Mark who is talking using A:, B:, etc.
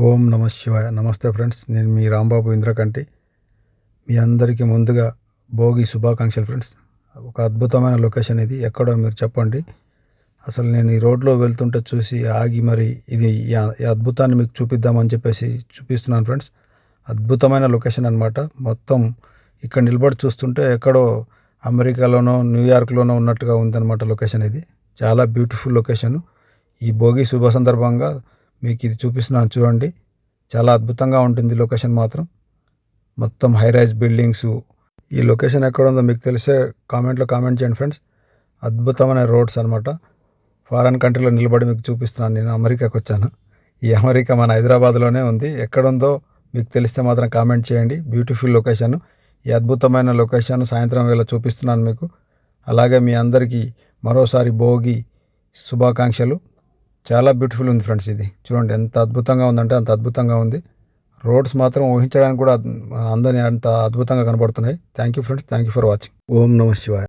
A: ఓం నమ శివాయ. నమస్తే ఫ్రెండ్స్, నేను మీ రాంబాబు ఇంద్రకంటి. మీ అందరికీ ముందుగా భోగి శుభాకాంక్షలు ఫ్రెండ్స్. ఒక అద్భుతమైన లొకేషన్ ఇది. ఎక్కడో మీరు చెప్పండి. అసలు నేను ఈ రోడ్లో వెళ్తుంటే చూసి ఆగి మరి ఇది ఈ అద్భుతాన్ని మీకు చూపిద్దామని చెప్పేసి చూపిస్తున్నాను ఫ్రెండ్స్. అద్భుతమైన లొకేషన్ అనమాట. మొత్తం ఇక్కడ నిలబడి చూస్తుంటే ఎక్కడో అమెరికాలోనో న్యూయార్క్లోనో ఉన్నట్టుగా ఉందన్నమాట లొకేషన్ ఇది. చాలా బ్యూటిఫుల్ లొకేషను. ఈ భోగి శుభ సందర్భంగా మీకు ఇది చూపిస్తున్నాను చూడండి. చాలా అద్భుతంగా ఉంటుంది లొకేషన్ మాత్రం. మొత్తం హై రైజ్ బిల్డింగ్స్. ఈ లొకేషన్ ఎక్కడ ఉందో మీకు తెలిసే కామెంట్లో కామెంట్ చేయండి ఫ్రెండ్స్. అద్భుతమైన రోడ్స్ అనమాట. ఫారెన్ కంట్రీలో నిలబడి మీకు చూపిస్తున్నాను. నేను అమెరికాకి వచ్చాను. ఈ అమెరికా మన హైదరాబాద్లోనే ఉంది. ఎక్కడుందో మీకు తెలిస్తే మాత్రం కామెంట్ చేయండి. Beautiful location. ఈ అద్భుతమైన లొకేషన్ సాయంత్రం వేళ చూపిస్తున్నాను మీకు. అలాగే మీ అందరికీ మరోసారి భోగి శుభాకాంక్షలు. చాలా బ్యూటిఫుల్ ఉంది ఫ్రెండ్స్. ఇది చూడండి ఎంత అద్భుతంగా ఉందంటే అంత అద్భుతంగా ఉంది. రోడ్స్ మాత్రం ఊహించడానికి కూడా అంత అద్భుతంగా కనబడుతున్నాయి. Thank you friends. Thank you for watching. ఓం నమ శివాయ.